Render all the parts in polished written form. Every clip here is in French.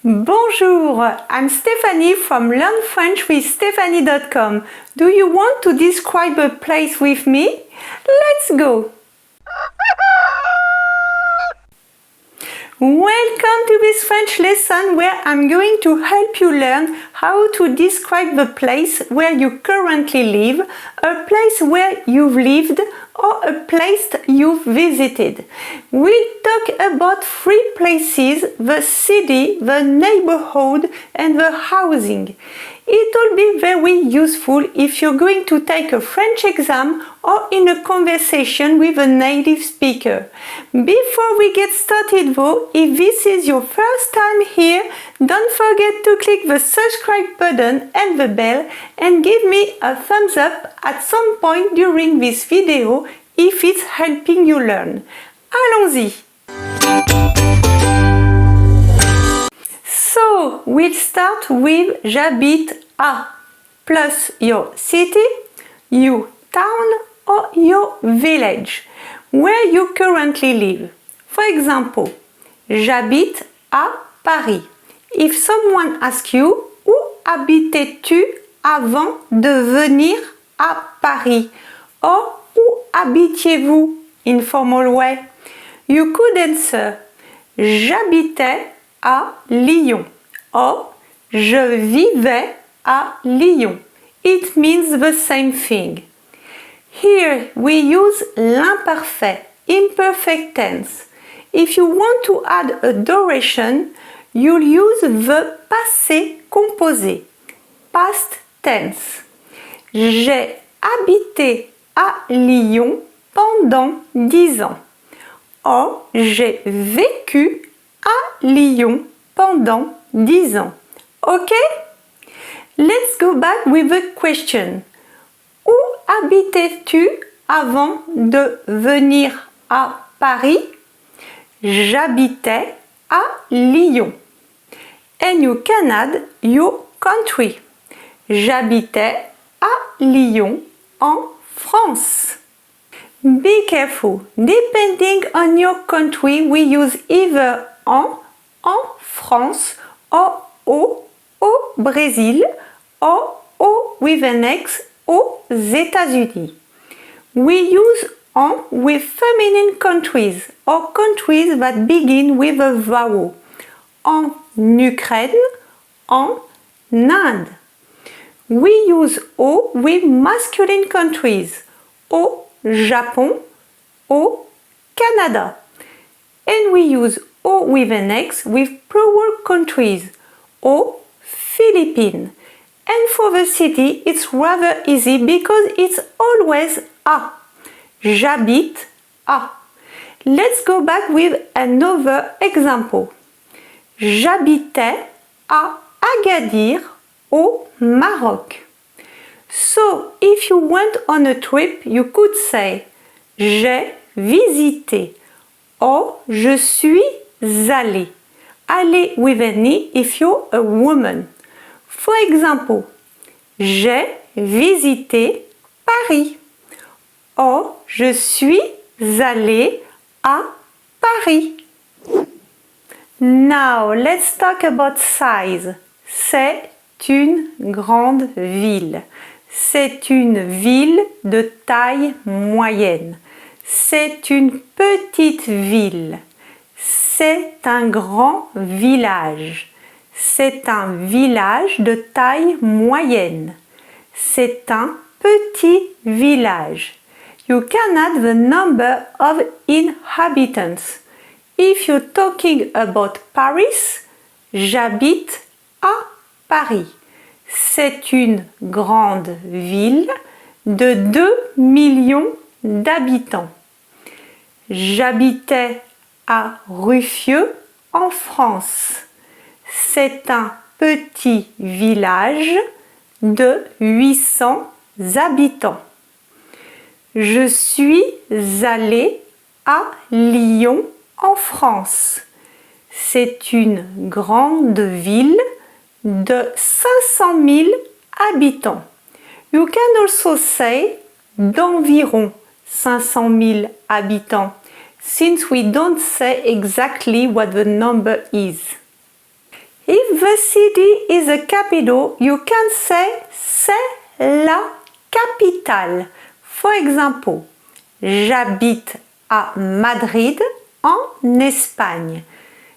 Bonjour, I'm Stephanie from LearnFrenchWithStephanie.com. Do you want to describe a place with me? Let's go! Welcome to this French lesson where I'm going to help you learn how to describe the place where you currently live, a place where you've lived, or a place you've visited. We'll talk about three places: the city, the neighborhood, and the housing. It will be very useful if you're going to take a French exam or in a conversation with a native speaker. Before we get started though, if this is your first time here, don't forget to click the subscribe button and the bell and give me a thumbs up at some point during this video if it's helping you learn. Allons-y! So, we'll start with j'habite à plus your city, your town or your village, where you currently live. For example, j'habite à Paris. If someone asks you, où habitais-tu avant de venir à Paris? Or, où habitiez-vous? In formal way, you could answer, j'habitais à Lyon. Or, je vivais à Lyon. It means the same thing. Here we use l'imparfait, imperfect tense. If you want to add a duration, you'll use the passé composé, past tense. J'ai habité à Lyon pendant 10 ans. Or, j'ai vécu à Lyon pendant 10 ans. Ok? Let's go back with the question. Où habitais-tu avant de venir à Paris? J'habitais à Lyon. And you can add your country. J'habitais à Lyon en France. Be careful. Depending on your country, we use either en France, or au Brésil, or au with an X aux États-Unis. We use en with feminine countries or countries that begin with a vowel. En Ukraine, en Inde. We use au with masculine countries. Au Japon, au Canada. And we use au with an X with plural countries. Au Philippines. And for the city, it's rather easy because it's always à. J'habite à. Let's go back with another example. J'habitais à Agadir au Maroc. So, if you went on a trip, you could say j'ai visité or je suis allé. Allé with an I if you're a woman. For example, j'ai visité Paris. Or, je suis allé à Paris. Now, let's talk about size. C'est une grande ville. C'est une ville de taille moyenne. C'est une petite ville. C'est un grand village. C'est un village de taille moyenne. C'est un petit village. You can add the number of inhabitants. If you're talking about Paris, j'habite à Paris. C'est une grande ville de 2 millions d'habitants. J'habitais à Ruffieux en France. C'est un petit village de 800 habitants. Je suis allé à Lyon en France. C'est une grande ville de 500 000 habitants. You can also say d'environ 500 000 habitants, since we don't say exactly what the number is. If the city is a capital, you can say c'est la capitale. For example, j'habite à Madrid en Espagne.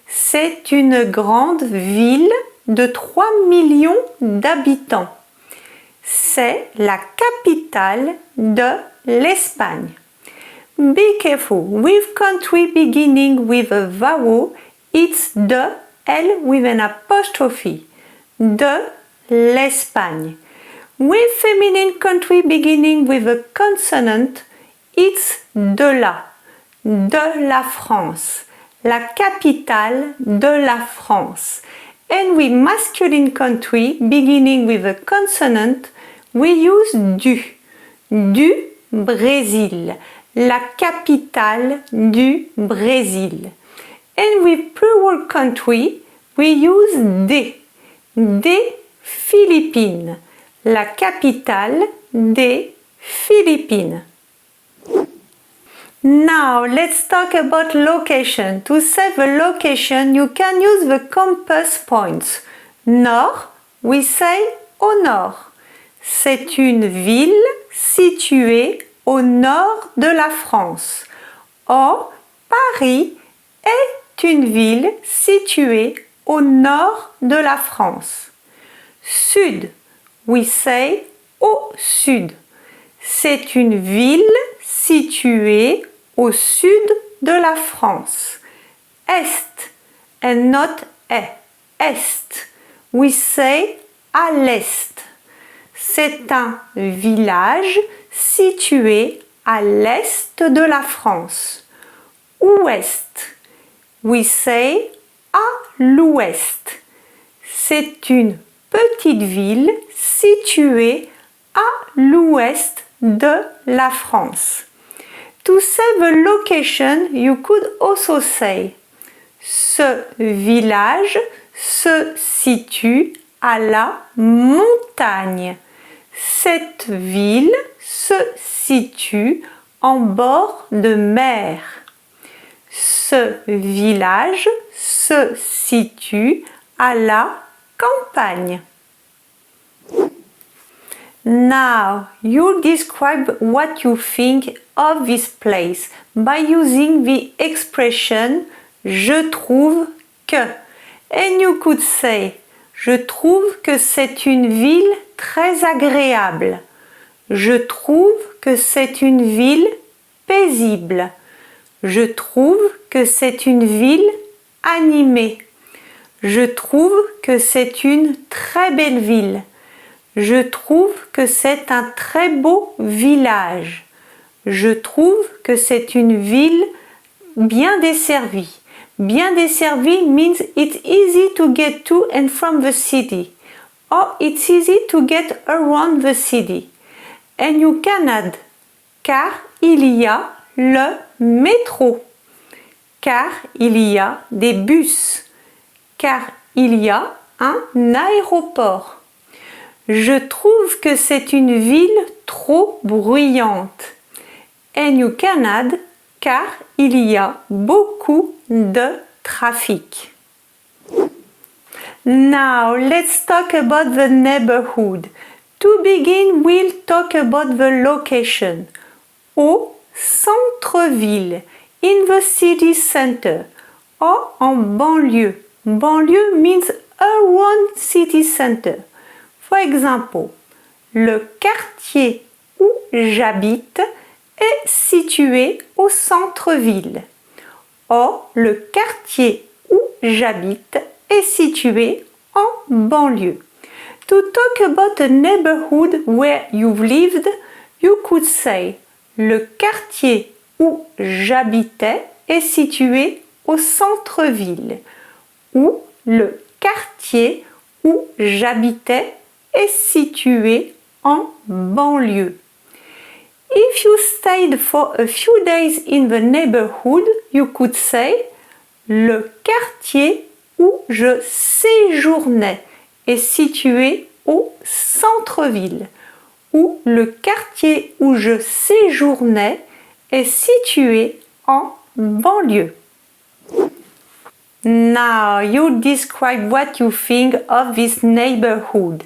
C'est une grande ville de 3 millions d'habitants. C'est la capitale de l'Espagne. Be careful, with country beginning with a vowel, it's de L with an apostrophe. De l'Espagne. With feminine country beginning with a consonant, it's de la France. La capitale de la France. And with masculine country beginning with a consonant, we use du Brésil, la capitale du Brésil. And with plural country, we use des Philippines, la capitale des Philippines. Now let's talk about location. To say the location, you can use the compass points. Nord, we say au nord. C'est une ville située au nord de la France. Or, Paris est une ville située au nord de la France. Sud, we say au sud. C'est une ville située au sud de la France. Est, and not est. We say à l'est. C'est un village situé à l'est de la France. Ouest, we say à l'ouest. C'est une petite ville située à l'ouest de la France. To say the location, you could also say ce village se situe à la montagne. Cette ville se situe en bord de mer. Ce village se situe à la campagne. Now, you describe what you think of this place by using the expression je trouve que. And you could say je trouve que c'est une ville très agréable. Je trouve que c'est une ville paisible. Je trouve que c'est une ville animée. Je trouve que c'est une très belle ville. Je trouve que c'est un très beau village. Je trouve que c'est une ville bien desservie. Bien desservie means it's easy to get to and from the city. Or it's easy to get around the city. And you can add car il y a le métro. Car il y a des bus. Car il y a un aéroport. Je trouve que c'est une ville trop bruyante. And you can add car il y a beaucoup de trafic. Now let's talk about the neighborhood. To begin, we'll talk about the location. Au centre-ville, in the city center, or en banlieue. Banlieue means around city center. For example, le quartier où j'habite est situé au centre-ville. Or, le quartier où j'habite est situé en banlieue. To talk about a neighborhood where you've lived, you could say le quartier où j'habitais est situé au centre-ville. Ou le quartier où j'habitais est situé en banlieue. If you stayed for a few days in the neighborhood, you could say le quartier où je séjournais est situé au centre-ville. Ou le quartier où je séjournais est situé en banlieue. Now you describe what you think of this neighborhood.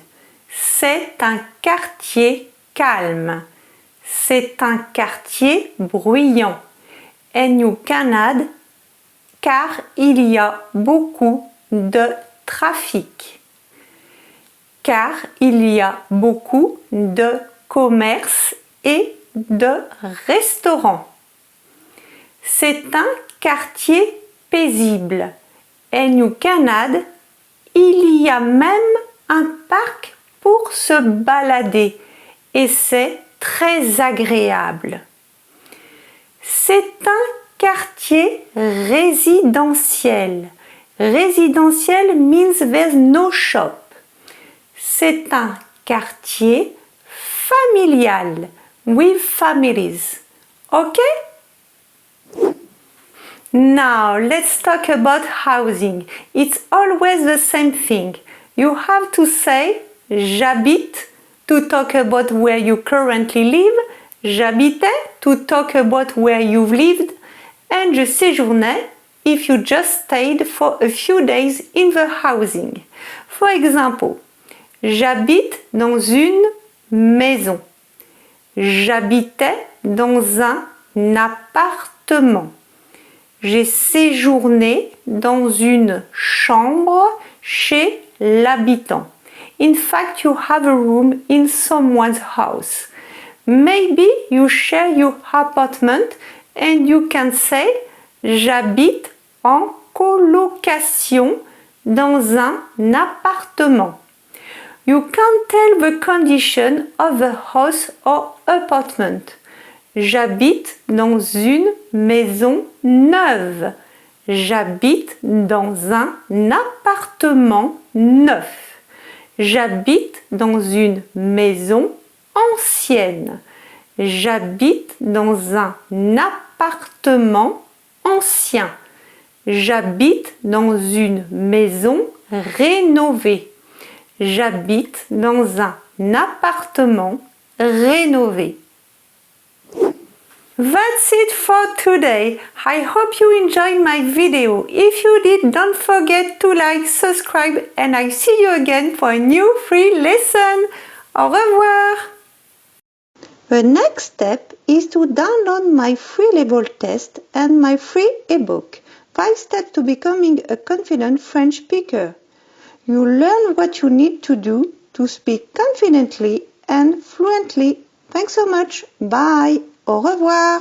C'est un quartier calme. C'est un quartier bruyant. And you can add car il y a beaucoup de trafic. Car il y a beaucoup de commerces et de restaurants. C'est un quartier paisible. And you can add, il y a même un parc pour se balader et c'est très agréable. C'est un quartier résidentiel. Résidentiel means there's no shop. C'est un quartier familial with families. Okay? Now let's talk about housing. It's always the same thing. You have to say j'habite to talk about where you currently live, j'habitais to talk about where you've lived, and je séjournais if you just stayed for a few days in the housing. For example, j'habite dans une maison. J'habitais dans un appartement. J'ai séjourné dans une chambre chez l'habitant. In fact, you have a room in someone's house. Maybe you share your apartment and you can say j'habite en colocation dans un appartement. You can tell the condition of the house or apartment. J'habite dans une maison neuve. J'habite dans un appartement neuf. J'habite dans une maison ancienne. J'habite dans un appartement ancien. J'habite dans une maison rénovée. J'habite dans un appartement rénové. That's it for today. I hope you enjoyed my video. If you did, don't forget to like, subscribe, and I see you again for a new free lesson. Au revoir. The next step is to download my free level test and my free ebook, 5 Steps to Becoming a Confident French Speaker. You learn what you need to do to speak confidently and fluently. Thanks so much. Bye. Au revoir.